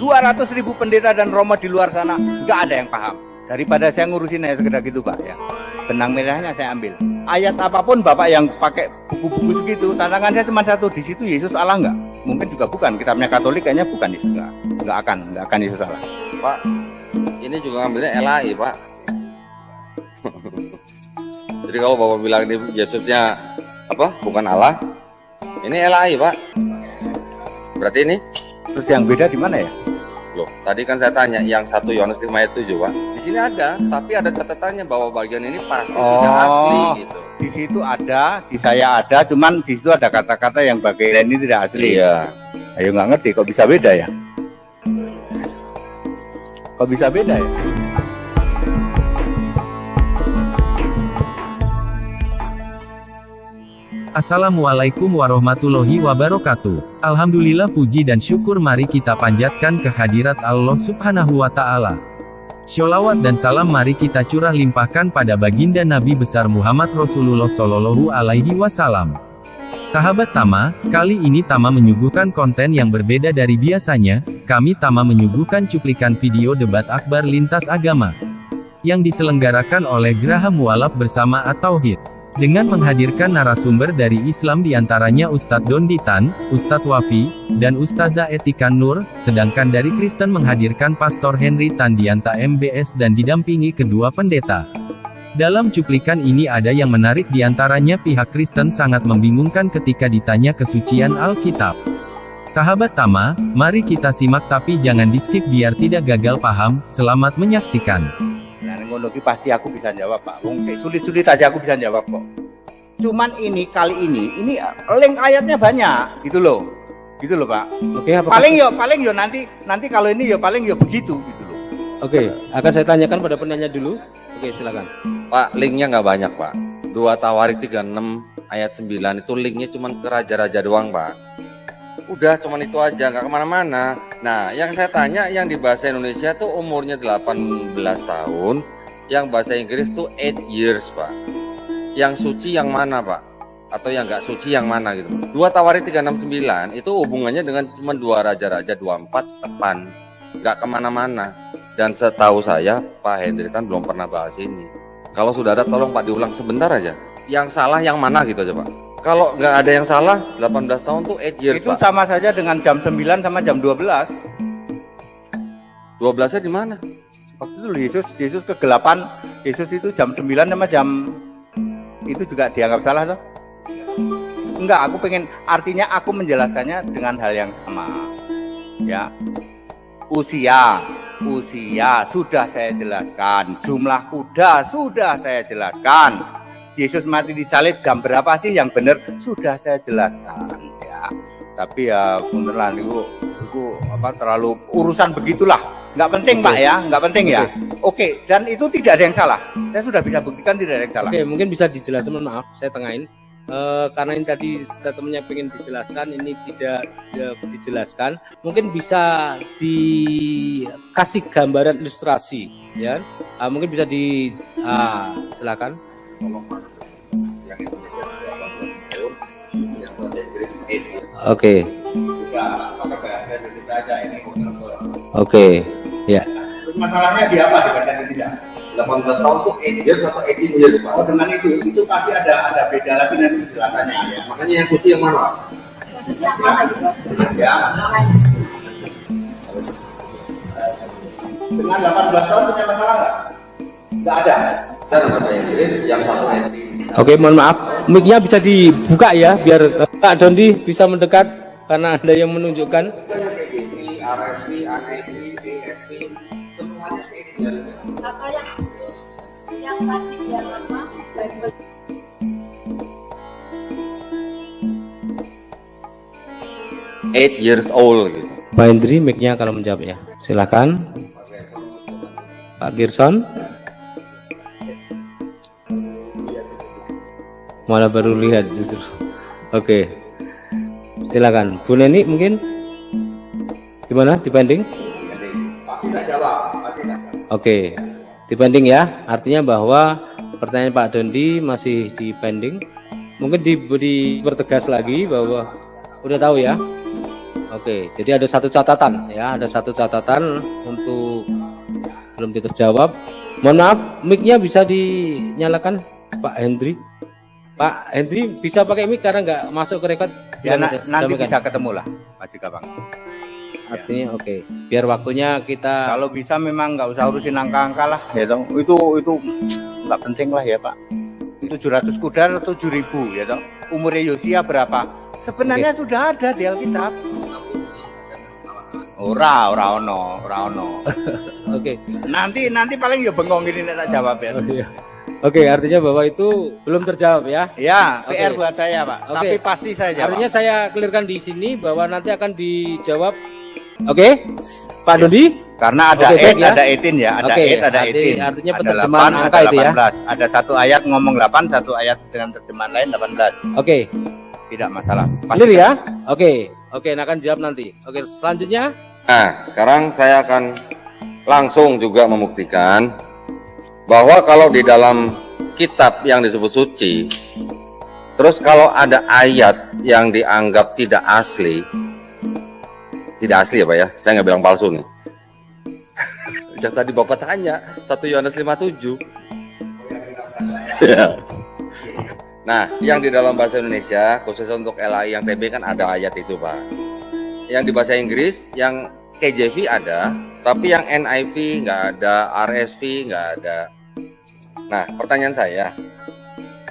200.000 pendeta dan romo di luar sana, nggak ada yang paham. Daripada saya ngurusin hanya sekedar gitu Pak ya. Benang merahnya saya ambil. Ayat apapun Bapak yang pakai buku-buku segitu, tantangan saya cuma satu, di situ Yesus Allah nggak? Mungkin juga bukan. Kitabnya Katolik kayaknya bukan Yesus nggak akan Yesus Allah. Pak, ini juga ngambilnya LAI Pak. Jadi kalau Bapak bilang ini Yesusnya apa? Bukan Allah, ini LAI Pak. Berarti ini? Terus yang beda di mana ya? Loh, tadi kan saya tanya yang 1 Yohanes 5 ayat 7 Pak. Di sini ada, tapi ada catatannya bahwa bagian ini pasti tidak asli gitu. Di situ ada, di saya ada, cuman di situ ada kata-kata yang bagian ini tidak asli. Iya. Ayo nggak ngerti, kok bisa beda ya? Kok bisa beda ya? Assalamualaikum warahmatullahi wabarakatuh. Alhamdulillah, puji dan syukur mari kita panjatkan kehadirat Allah subhanahu wa ta'ala. Sholawat dan salam mari kita curah limpahkan pada baginda Nabi besar Muhammad Rasulullah Shallallahu Alaihi Wasallam. Sahabat Tama, kali ini Tama menyuguhkan konten yang berbeda dari biasanya. Kami Tama menyuguhkan cuplikan video debat akbar lintas agama yang diselenggarakan oleh Geraha Mualaf bersama At-Tauhid, dengan menghadirkan narasumber dari Islam diantaranya Ustadz Donditan, Ustadz Wafi, dan Ustazah Etikan Nur, sedangkan dari Kristen menghadirkan Pastor Henry Tandianta MBS dan didampingi kedua pendeta. Dalam cuplikan ini ada yang menarik diantaranya pihak Kristen sangat membingungkan ketika ditanya kesucian Alkitab. Sahabat Tama, mari kita simak tapi jangan di-skip biar tidak gagal paham. Selamat menyaksikan. Ngono ki pasti aku bisa jawab Pak. Wong sulit-sulit aja aku bisa jawab kok. Cuman ini kali ini link ayatnya banyak gitu loh. Gitu loh Pak. Oke, paling yo nanti kalau ini yo paling yo begitu gitu loh. Oke, akan saya tanyakan pada penanya dulu. Oke, silakan. Pak, linknya nggak banyak Pak. 2 Tawarik 36 ayat 9 itu linknya cuma ke raja-raja doang Pak. Udah cuman itu aja, nggak kemana-mana. Nah, yang saya tanya yang di bahasa Indonesia tuh umurnya 18 tahun, yang bahasa Inggris tuh 8 years Pak. Yang suci yang mana Pak? Atau yang nggak suci yang mana gitu. 2 Tawarik 369 itu hubungannya dengan cuma 2 raja-raja 24 tepan, nggak kemana-mana. Dan setahu saya Pak Hendri kan belum pernah bahas ini. Kalau sudah ada tolong Pak diulang sebentar aja. Yang salah yang mana gitu aja Pak. Kalau nggak ada yang salah, 18 tahun tuh 8 years itu Pak. sama saja dengan jam 9 sama jam 12. 12-nya di mana? Waktu itu Yesus kegelapan, Yesus itu jam 9 sama jam itu juga dianggap salah toh? Enggak, artinya aku menjelaskannya dengan hal yang sama. Ya. Usia sudah saya jelaskan, jumlah kuda sudah saya jelaskan. Yesus mati disalib jam berapa sih yang benar sudah saya jelaskan ya. Tapi ya beneran itu terlalu urusan begitulah. Nggak penting Pak ya, nggak penting ya. Oke, dan itu tidak ada yang salah. Saya sudah bisa buktikan tidak ada yang salah. Oke, mungkin bisa dijelaskan, maaf saya tengahin. Karena ini tadi statementnya pengen dijelaskan, ini tidak dijelaskan. Mungkin bisa dikasih gambaran ilustrasi, ya. Mungkin bisa silakan. Oke. Oke, ya. Terus masalahnya di apa dibanding tidak? 18 tahun tuh 8 years atau 18 years Pak? Oh dengan itu pasti ada beda lagi nanti penjelasannya ya. Makanya yang suci yang mana? Ya. Dengan 18 tahun punya masalah nggak? Nggak ada. Saya bahasa Inggris yang satu Oke, mohon maaf, mic-nya bisa dibuka ya, biar Pak Dondi bisa mendekat karena ada yang menunjukkan. Atau yang pasti dia lama, Eight years old gitu. Pak Hendri, mic-nya kalau menjawab ya, silakan. Pak Gerson. Malah baru lihat justru. Oke, silakan. Bu Neni mungkin gimana dibanding? Oke, dibanding ya. Artinya bahwa pertanyaan Pak Dondi masih di pending. Mungkin dipertegas lagi bahwa udah tahu ya. Oke, jadi ada satu catatan ya, ada satu catatan untuk belum terjawab. Mohon maaf, mic-nya bisa dinyalakan Pak Hendri. Pak Hendri bisa pakai mic karena nggak masuk ke rekod. Ya, Bisa nanti sampaikan. bisa ketemu lah, Pak Jika Bang. Artinya oke, biar waktunya kita. Kalau bisa memang nggak usah urusin angka-angka lah, ya toh. Itu nggak penting lah ya Pak. 700 kuda atau 7.000 ya toh. Umurnya Yosia berapa? Sebenarnya sudah ada di Alkitab. Ora ono. Oke. Nanti paling ya bengong gini nek tak jawab ya. Oke, artinya bahwa itu belum terjawab ya. Ya, Oke. PR buat saya Pak. Oke. Tapi pasti saya jawab. Artinya saya clearkan di sini bahwa nanti akan dijawab. Oke, Pak Dodi. Karena ada Oke, baik 8, ya. ada 18 ya, ada Oke, 8, ada 18. artinya Ada penerjemahan 8, angka ada itu ya. 18. Ada satu ayat ngomong 8, satu ayat dengan terjemahan lain 18. Oke, Tidak masalah. clear ya. Oke, nah akan jawab nanti. Oke, selanjutnya. Nah, sekarang saya akan langsung juga membuktikan bahwa kalau di dalam kitab yang disebut suci, terus kalau ada ayat yang dianggap tidak asli ya Pak ya, saya nggak bilang palsu nih. Yang tadi Bapak tanya, 1 Yohanes 5:7. Ya. Nah, yang di dalam bahasa Indonesia, khusus untuk LAI yang TB kan ada ayat itu Pak. Yang di bahasa Inggris, yang KJV ada, tapi yang NIV nggak ada, RSV nggak ada. Nah, pertanyaan saya,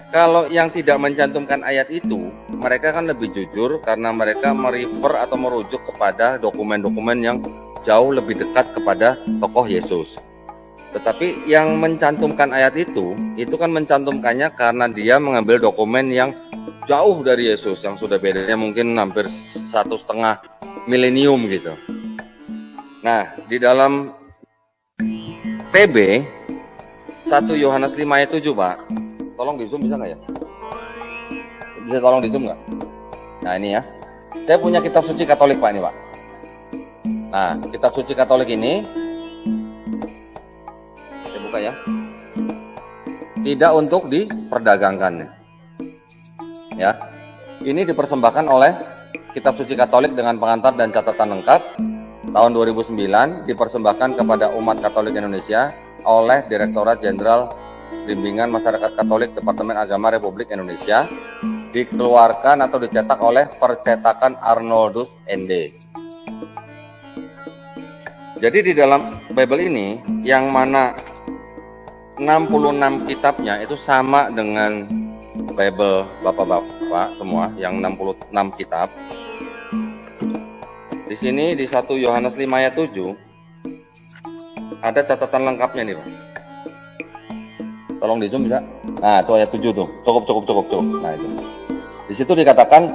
kalau yang tidak mencantumkan ayat itu, mereka kan lebih jujur karena mereka merefer atau merujuk kepada dokumen-dokumen yang jauh lebih dekat kepada tokoh Yesus. Tetapi yang mencantumkan ayat itu kan mencantumkannya karena dia mengambil dokumen yang jauh dari Yesus, yang sudah bedanya mungkin hampir 1,5 milenium gitu. Nah, di dalam TB 1 Yohanes 5 ayat 7 Pak, tolong di zoom bisa nggak ya? Bisa tolong di zoom nggak? Nah ini ya, saya punya kitab suci Katolik Pak ini Pak. Nah, kitab suci Katolik ini saya buka ya, tidak untuk diperdagangkan ya. Ini dipersembahkan oleh kitab suci Katolik dengan pengantar dan catatan lengkap tahun 2009, dipersembahkan kepada umat Katolik Indonesia oleh Direktorat Jenderal Bimbingan Masyarakat Katolik Departemen Agama Republik Indonesia, dikeluarkan atau dicetak oleh Percetakan Arnoldus ND. Jadi di dalam Bible ini yang mana 66 kitabnya itu sama dengan Bible Bapak-bapak semua yang 66 kitab. Di sini di 1 Yohanes 5 ayat 7 ada catatan lengkapnya nih Pak. Tolong di zoom bisa? Nah, itu ayat 7 tuh. Cukup. Nah, itu. Di situ dikatakan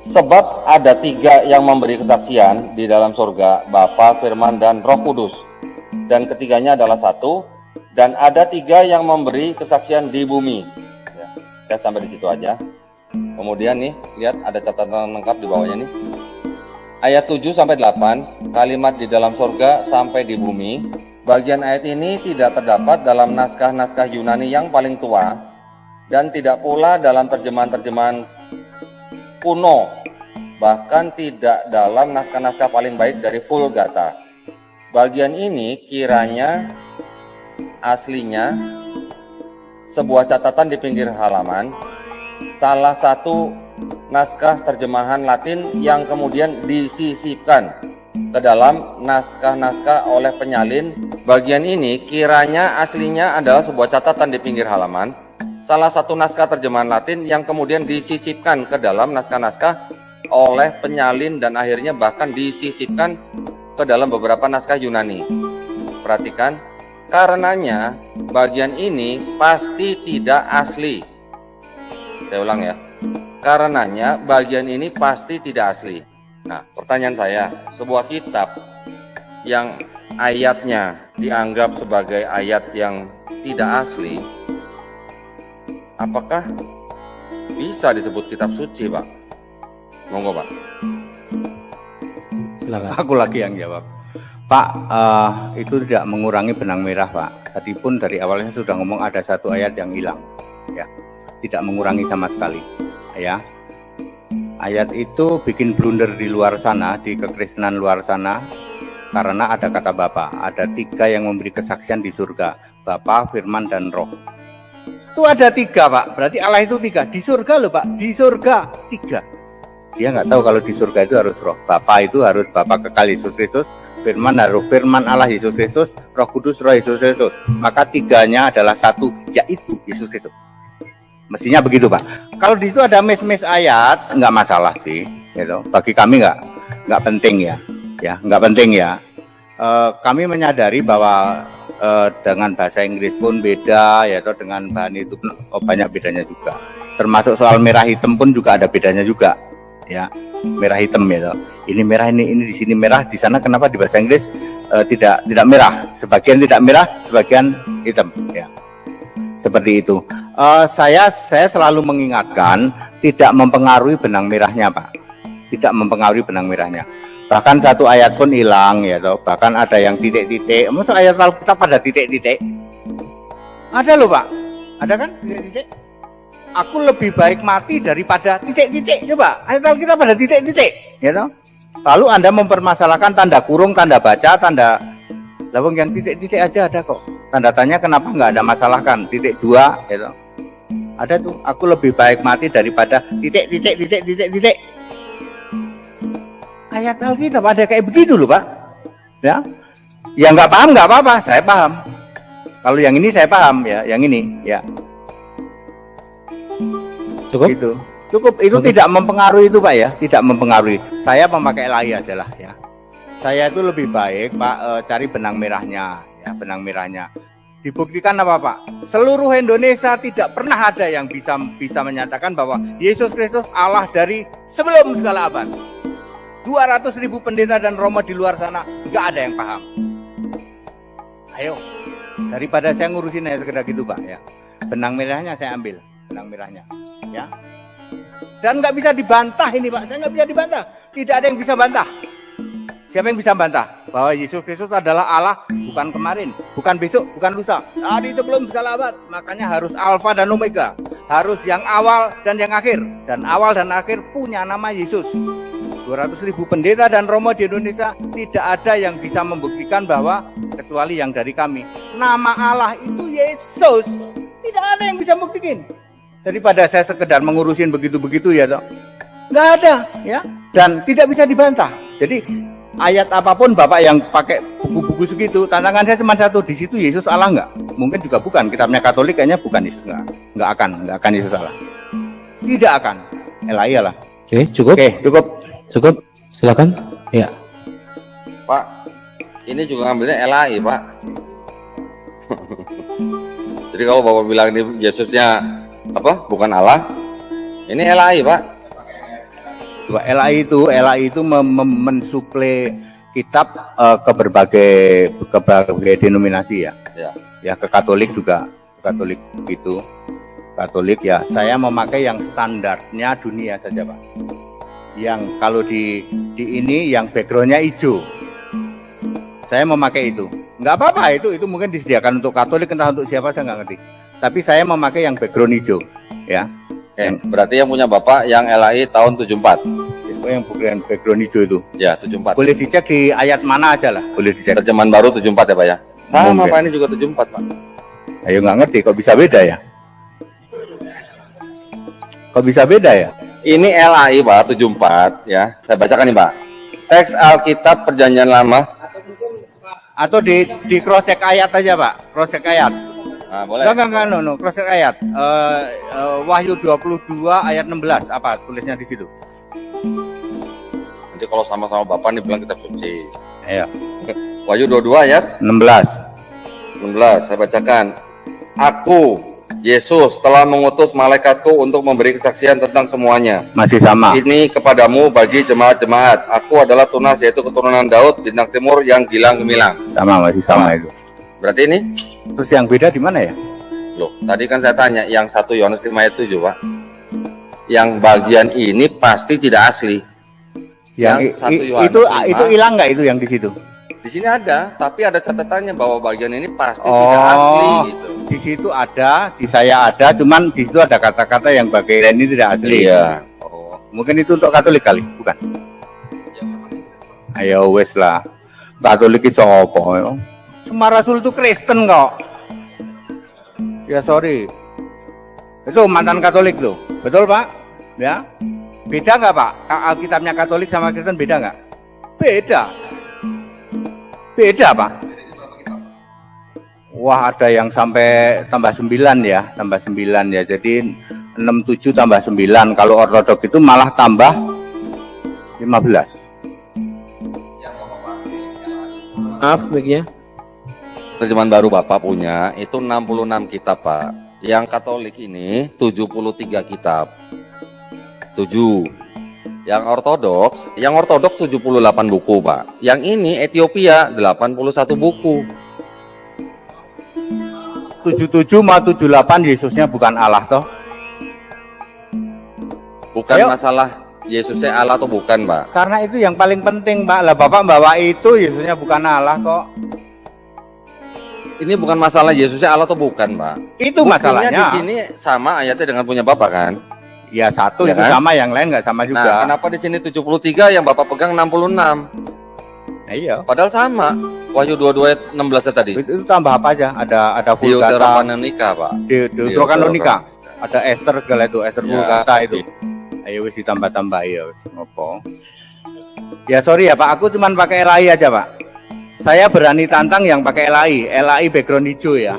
sebab ada 3 yang memberi kesaksian di dalam surga, Bapa, Firman, dan Roh Kudus. Dan ketiganya adalah satu. Dan ada 3 yang memberi kesaksian di bumi. Ya, saya sampai di situ aja. Kemudian nih, lihat ada catatan lengkap di bawahnya nih. Ayat 7 sampai 8, kalimat di dalam surga sampai di bumi. Bagian ayat ini tidak terdapat dalam naskah-naskah Yunani yang paling tua dan tidak pula dalam terjemahan-terjemahan kuno, bahkan tidak dalam naskah-naskah paling baik dari Vulgata. Bagian ini kiranya aslinya sebuah catatan di pinggir halaman, salah satu naskah terjemahan Latin yang kemudian disisipkan ke dalam naskah-naskah oleh penyalin. Bagian ini kiranya aslinya adalah sebuah catatan di pinggir halaman, salah satu naskah terjemahan Latin yang kemudian disisipkan ke dalam naskah-naskah oleh penyalin dan akhirnya bahkan disisipkan ke dalam beberapa naskah Yunani. Perhatikan, karenanya bagian ini pasti tidak asli. Saya ulang ya, karenanya bagian ini pasti tidak asli. Nah, pertanyaan saya, sebuah kitab yang ayatnya dianggap sebagai ayat yang tidak asli, apakah bisa disebut kitab suci, Pak? Monggo, Pak. Silakan. Aku lagi yang jawab. Pak, itu tidak mengurangi benang merah, Pak. Tadi pun dari awalnya sudah ngomong ada satu ayat yang hilang, ya, tidak mengurangi sama sekali, ya. Ayat itu bikin blunder di luar sana, di kekristenan luar sana, karena ada kata Bapa. Ada 3 yang memberi kesaksian di surga, Bapa, Firman, dan Roh. Itu ada 3, Pak. Berarti Allah itu 3 di surga loh, Pak. Di surga 3. Dia nggak tahu kalau di surga itu harus Roh. Bapa itu harus Bapa kekal Yesus Kristus, Firman harus Firman Allah Yesus Kristus, Roh Kudus Roh Yesus Kristus. Maka 3-nya adalah 1, yaitu Yesus Kristus. Mestinya begitu, Pak. Kalau di situ ada mes-mes ayat, nggak masalah sih, gitu. Bagi kami nggak penting ya, nggak penting ya. Kami menyadari bahwa dengan bahasa Inggris pun beda, ya, atau dengan bahan itu banyak bedanya juga. Termasuk soal merah hitam pun juga ada bedanya juga, ya. Merah hitam ya, ini merah, ini di sini merah, di sana kenapa di bahasa Inggris tidak merah? Sebagian tidak merah, sebagian hitam, ya. Seperti itu. Saya selalu mengingatkan tidak mempengaruhi benang merahnya, Pak. Tidak mempengaruhi benang merahnya. Bahkan satu ayat pun hilang, ya toh. Bahkan ada yang titik-titik. Maksud ayat Alkitab pada titik-titik? Ada loh, Pak. Ada kan titik-titik? Aku lebih baik mati daripada titik-titik. Coba ayat Alkitab pada titik-titik, ya toh. Lalu Anda mempermasalahkan tanda kurung, tanda baca, tanda lawang yang titik-titik aja ada kok. Tanda tanya kenapa nggak ada masalah kan? Titik 2, gitu. Ada tuh. Aku lebih baik mati daripada titik. Ayat Alkitab ada kayak begitu loh, Pak. Ya, yang nggak paham nggak apa-apa. Saya paham. Kalau yang ini saya paham ya. Yang ini, ya. Cukup? Itu. Cukup. Itu tidak mempengaruhi itu, Pak ya. Tidak mempengaruhi. Saya memakai LAI aja lah ya. Saya itu lebih baik, Pak, cari benang merahnya. Ya, benang merahnya. Dibuktikan apa, Pak? Seluruh Indonesia tidak pernah ada yang bisa menyatakan bahwa Yesus Kristus Allah dari sebelum segala abad. 200.000 pendeta dan romo di luar sana nggak ada yang paham. Ayo, daripada saya ngurusin aja sekedar gitu, Pak ya. Benang merahnya saya ambil, benang merahnya, ya. Dan nggak bisa dibantah ini, Pak. Saya nggak bisa dibantah. Tidak ada yang bisa bantah. Siapa yang bisa bantah bahwa Yesus Kristus adalah Allah bukan kemarin, bukan besok, bukan lusa, tadi sebelum segala abad. Makanya harus Alfa dan Omega, harus yang awal dan yang akhir. Dan awal dan akhir punya nama Yesus. 200.000 pendeta dan romo di Indonesia tidak ada yang bisa membuktikan bahwa kecuali yang dari kami. Nama Allah itu Yesus. Tidak ada yang bisa membuktikan. Daripada saya sekedar mengurusin begitu-begitu ya toh. Nggak ada ya. Dan tidak bisa dibantah. Jadi ayat apapun Bapak yang pakai buku-buku segitu, tantangan saya cuma satu, di situ Yesus Allah nggak? Mungkin juga bukan, kitabnya Katolik kayaknya bukan Yesus, nggak akan Yesus Allah. Tidak akan. Elah lah. Oke, cukup. Oke, cukup. Silakan. Ya. Pak, ini juga ngambilnya LAI, Pak. Jadi kalau Bapak bilang ini Yesusnya apa? Bukan Allah. Ini LAI, Pak. LAI itu mensuplai kitab ke berbagai denominasi ya. Ya ke Katolik juga, Katolik itu. Katolik ya, saya memakai yang standarnya dunia saja, Pak. Yang kalau di ini yang backgroundnya hijau. Saya memakai itu. Nggak apa-apa itu mungkin disediakan untuk Katolik, entah untuk siapa saya nggak ngerti. Tapi saya memakai yang background hijau, ya. Berarti yang punya Bapak yang LAI tahun 74. Itu yang bukan background hijau itu. Ya, 74. Boleh dicek di ayat mana aja lah, boleh dicek. Terjemahan baru 74 ya, Pak ya. Sama Mungkin. Pak, ini juga 74, Pak. Ayo nggak ngerti, kok bisa beda ya? Kok bisa beda ya? Ini LAI, Pak, 74 ya. Saya bacakan nih, Pak. Teks Alkitab Perjanjian Lama. Atau di cross check ayat aja, Pak. Cross check ayat. Nah, boleh. Enggak, no. Cross check ayat. Wahyu 22 ayat 16 apa tulisnya di situ? Nanti kalau sama-sama Bapak nih bilang kitab suci. Ayo. Wahyu 22 ayat 16. 16, saya bacakan. Aku, Yesus, telah mengutus malaikatku untuk memberi kesaksian tentang semuanya. Masih sama. Ini kepadamu bagi jemaat-jemaat. Aku adalah tunas, yaitu keturunan Daud, bintang timur yang gilang gemilang. Masih sama itu. Berarti ini? Terus yang beda di mana ya? Loh, tadi kan saya tanya, yang 1 Yohanes 5 ayat 7, Pak. Yang bagian ini pasti tidak asli. Yang 1 Yohanes itu 5, itu hilang nggak itu yang di situ? Di sini ada, tapi ada catatannya bahwa bagian ini pasti tidak asli gitu. Di situ ada, di saya ada, cuman di situ ada kata-kata yang bagian ini tidak asli. Iya. Oh. Mungkin itu untuk Katolik kali, bukan? Ayo wes lah. Katolik itu apa? Semua rasul itu Kristen kok. Ya sorry. Itu mantan Katolik tuh. Betul Pak? Ya. Beda nggak Pak? Alkitabnya Katolik sama Kristen beda nggak? Beda. Beda Pak. Wah ada yang sampai tambah 9 ya. Tambah 9 ya. Jadi 67 tambah 9. Kalau ortodok itu malah tambah 15. Maaf, mic-nya. Terjemahan baru Bapak punya itu 66 kitab Pak. Yang Katolik ini 73 kitab. 7. Yang ortodoks 78 buku Pak. Yang ini Ethiopia 81 buku. 77 sama 78 Yesusnya bukan Allah toh? Bukan Ayo. masalah Yesusnya Allah atau bukan Pak. Karena itu yang paling penting Pak. Lah Bapak bawa itu Yesusnya bukan Allah kok. Ini bukan masalah Yesusnya Allah atau bukan Pak. Itu Buktinya masalahnya. di sini sama ayatnya dengan punya Bapak kan? Ya satu Ya itu kan? sama, yang lain nggak sama Nah, juga. kenapa di sini 73 yang Bapak pegang 66? Nah, iya. Padahal sama. Wahyu 22 ayat 16 tadi. Itu tambah apa aja? Ada Vulgata, Deuterononika Pak. Deuterononika, ada Esther segala itu, Esther Ya. Vulgata itu. Ayo wis ditambah-tambah ya wis ngopo. Ya sorry ya Pak, aku cuman pakai LAI aja Pak. Saya berani tantang yang pakai LAI background hijau ya.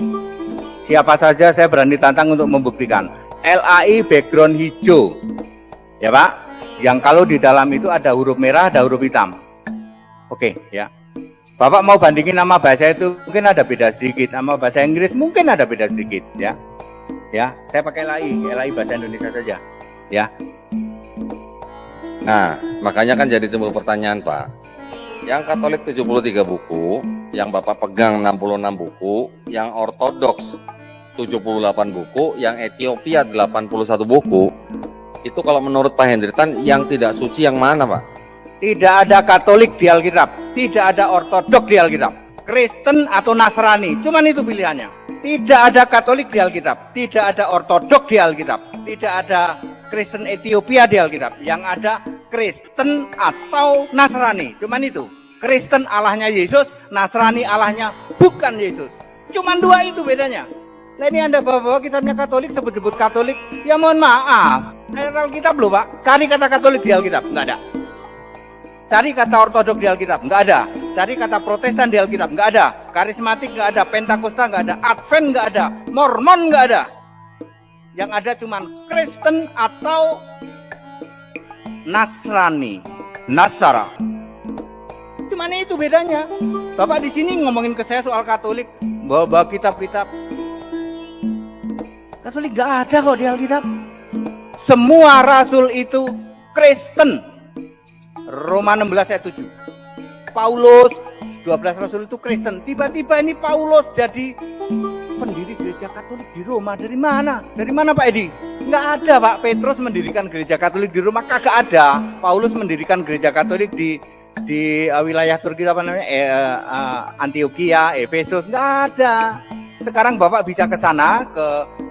Siapa saja saya berani tantang untuk membuktikan. LAI background hijau. Ya Pak, yang kalau di dalam itu ada huruf merah, ada huruf hitam. Oke, ya. Bapak mau bandingin nama bahasa itu mungkin ada beda sedikit, sama bahasa Inggris mungkin ada beda sedikit ya. Ya, saya pakai LAI bahasa Indonesia saja. Ya. Nah, makanya kan jadi timbul pertanyaan Pak. Yang Katolik 73 buku, yang Bapak pegang 66 buku, yang Ortodoks 78 buku, yang Ethiopia 81 buku. Itu kalau menurut Pak Hendritan yang tidak suci yang mana Pak? Tidak ada Katolik di Alkitab, tidak ada Ortodok di Alkitab, Kristen atau Nasrani, cuman itu pilihannya. Tidak ada Katolik di Alkitab, tidak ada Ortodok di Alkitab, tidak ada Kristen Ethiopia di Alkitab. Yang ada Kristen atau Nasrani, cuman itu. Kristen Allahnya Yesus, Nasrani Allahnya bukan Yesus. Cuman dua itu bedanya. Nah ini Anda bawa-bawa kitabnya Katolik, sebut-sebut Katolik, ya mohon maaf. Ayat Alkitab loh Pak, cari kata Katolik di Alkitab, nggak ada. Cari kata Ortodok di Alkitab, nggak ada. Cari kata Protestan di Alkitab, nggak ada. Karismatik nggak ada, Pentakosta nggak ada, Advent nggak ada, Mormon nggak ada. Yang ada cuman Kristen atau Nasrani, Nasara. Cuman itu bedanya. Bapak di sini ngomongin ke saya soal Katolik, bawa kitab-kitab. Katolik nggak ada kok di Alkitab. Semua rasul itu Kristen. Roma 16 ayat 7. Paulus 12 rasul itu Kristen. Tiba-tiba ini Paulus jadi pendiri gereja Katolik di Roma. Dari mana? Dari mana Pak Edi? Nggak ada Pak. Petrus mendirikan gereja Katolik di Roma, kagak ada. Paulus mendirikan gereja Katolik di wilayah Turki apa namanya? Antioquia, Efesus, nggak ada. Sekarang Bapak bisa ke sana, ke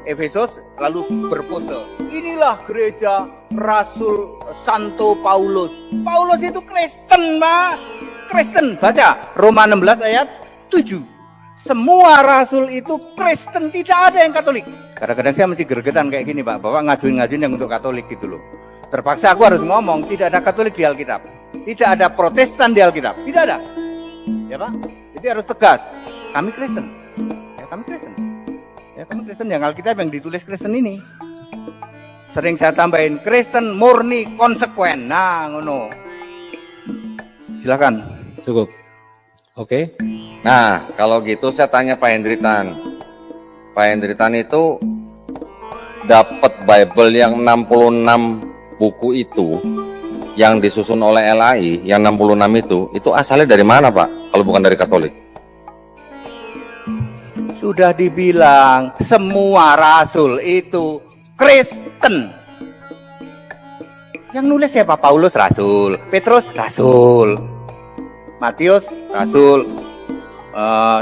Efesus, lalu berpose. Inilah gereja Rasul Santo Paulus. Paulus itu Kristen, Pak. Kristen. Baca Roma 16 ayat 7. Semua rasul itu Kristen, tidak ada yang Katolik. Kadang-kadang saya masih gergetan kayak gini, Pak. Bapak ngajuin yang untuk Katolik gitu loh. Terpaksa aku harus ngomong, tidak ada Katolik di Alkitab. Tidak ada Protestan di Alkitab. Tidak ada. Ya, Pak? Jadi harus tegas. Kami Kristen. Kami Kristen. Ya, kami Kristen yang Alkitab yang ditulis Kristen ini. Sering saya tambahin Kristen murni konsekuen. Nah, ngono. Silakan. Cukup. Oke. Nah, kalau gitu saya tanya Pak Hendritan. Pak Hendritan itu dapat Bible yang 66 buku itu yang disusun oleh LAI, yang 66 itu asalnya dari mana, Pak? Kalau bukan dari Katolik. Sudah dibilang semua rasul itu Kristen. Yang nulis siapa? Paulus rasul, Petrus rasul, Matius rasul,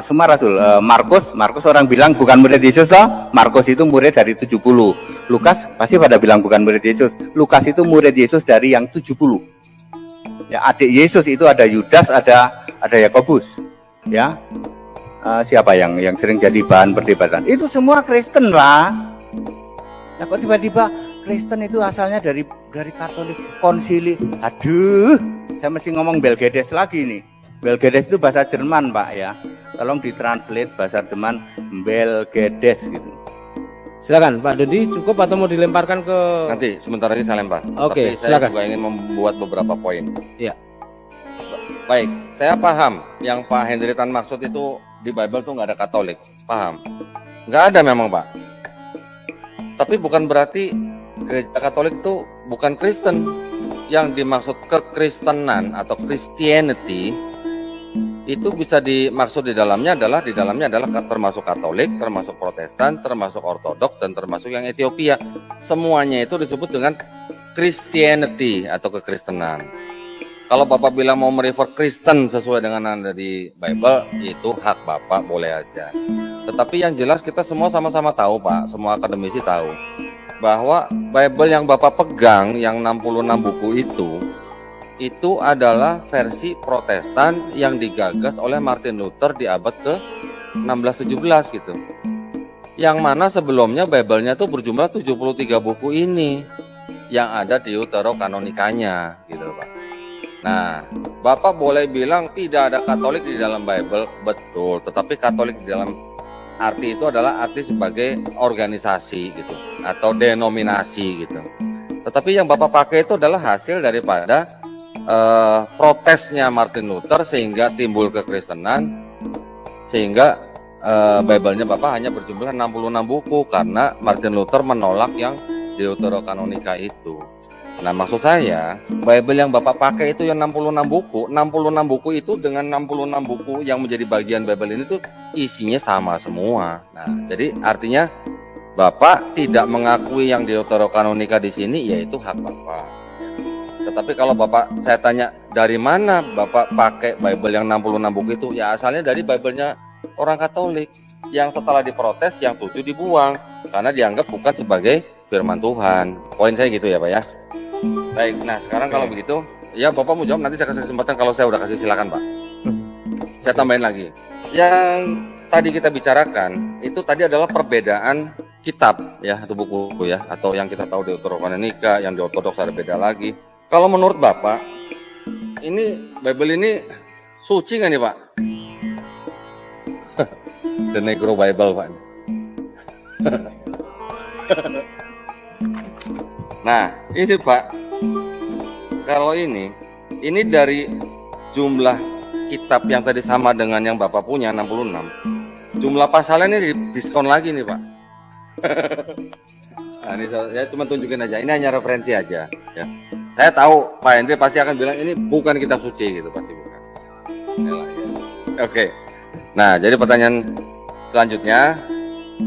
semua rasul. Markus orang bilang bukan murid Yesus loh. Markus itu murid dari 70. Lukas pasti pada bilang bukan murid Yesus. Lukas itu murid Yesus dari yang 70. Ya, adik Yesus itu ada Yudas, ada Yakobus. Ya. Siapa yang sering jadi bahan perdebatan? Itu semua Kristen, Pak. Nah, kok tiba-tiba Kristen itu asalnya dari Katolik, konsili. Aduh, saya mesti ngomong Belgedes lagi nih. Belgedes itu bahasa Jerman, Pak, ya. Tolong ditranslate bahasa Jerman Belgedes gitu. Silakan Pak Dodi, cukup atau mau dilemparkan ke Nanti sebentar lagi saya lempar. Oke, Tapi saya silakan. juga ingin membuat beberapa poin. Iya. Baik, saya paham yang Pak Hendritan maksud itu di Bible tuh nggak ada Katolik. Paham? Nggak ada memang, Pak. Tapi bukan berarti gereja Katolik itu bukan Kristen. Yang dimaksud kekristenan atau Christianity itu bisa dimaksud di dalamnya adalah termasuk Katolik, termasuk Protestan, termasuk Ortodoks, dan termasuk yang Ethiopia. Semuanya itu disebut dengan Christianity atau kekristenan. Kalau Bapak bilang mau merefer Kristen sesuai dengan yang ada di Bible, itu hak Bapak, boleh aja. Tetapi yang jelas kita semua sama-sama tahu, Pak, semua akademisi tahu bahwa Bible yang Bapak pegang yang 66 buku itu adalah versi Protestan yang digagas oleh Martin Luther di abad ke-16-17 gitu. Yang mana sebelumnya Bible-nya tuh berjumlah 73 buku ini yang ada di Deuterokanonikanya gitu, Pak. Nah, Bapak boleh bilang tidak ada Katolik di dalam Bible, betul. Tetapi Katolik di dalam arti itu adalah arti sebagai organisasi gitu atau denominasi gitu. Tetapi yang Bapak pakai itu adalah hasil daripada protesnya Martin Luther sehingga timbul kekristenan, sehingga Bible-nya Bapak hanya berjumlah 66 buku karena Martin Luther menolak yang Deuterokanonika itu. Nah, maksud saya, Bible yang Bapak pakai itu yang 66 buku. 66 buku itu dengan 66 buku yang menjadi bagian Bible ini tuh isinya sama semua. Nah, jadi artinya Bapak tidak mengakui yang Deuterokanonika di sini, yaitu hak Bapak. Tetapi kalau Bapak, saya tanya dari mana Bapak pakai Bible yang 66 buku itu? Ya asalnya dari Bible-nya orang Katolik yang setelah diprotes yang 7 dibuang karena dianggap bukan sebagai firman Tuhan. Poin saya gitu ya, Pak ya. Baik, nah sekarang kalau begitu, ya Bapak mau jawab, nanti saya kasih kesempatan kalau saya udah kasih, silakan Pak. Saya tambahin lagi. Yang tadi kita bicarakan, itu tadi adalah perbedaan kitab ya, atau buku ya, atau yang kita tahu Deuterokanonika, yang di Ortodoks ada beda lagi. Kalau menurut Bapak, ini Bible ini suci nggak nih Pak? The Negro Bible Pak. Nah, ini Pak, kalau ini dari jumlah kitab yang tadi sama dengan yang Bapak punya 66, jumlah pasalnya ini diskon lagi nih Pak. Nah, ini saya cuma tunjukin aja, ini hanya referensi aja ya. Saya tahu Pak Hendri pasti akan bilang ini bukan kitab suci gitu, pasti bukan. Oke. Nah, jadi pertanyaan selanjutnya,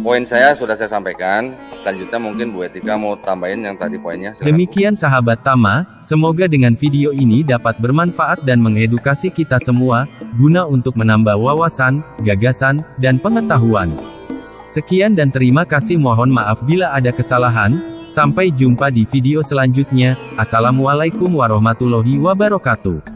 poin saya sudah saya sampaikan. Selanjutnya mungkin Bu Etika mau tambahin yang tadi poinnya. Silakan. Demikian sahabat Tama, semoga dengan video ini dapat bermanfaat dan mengedukasi kita semua, guna untuk menambah wawasan, gagasan, dan pengetahuan. Sekian dan terima kasih, mohon maaf bila ada kesalahan. Sampai jumpa di video selanjutnya. Assalamualaikum warahmatullahi wabarakatuh.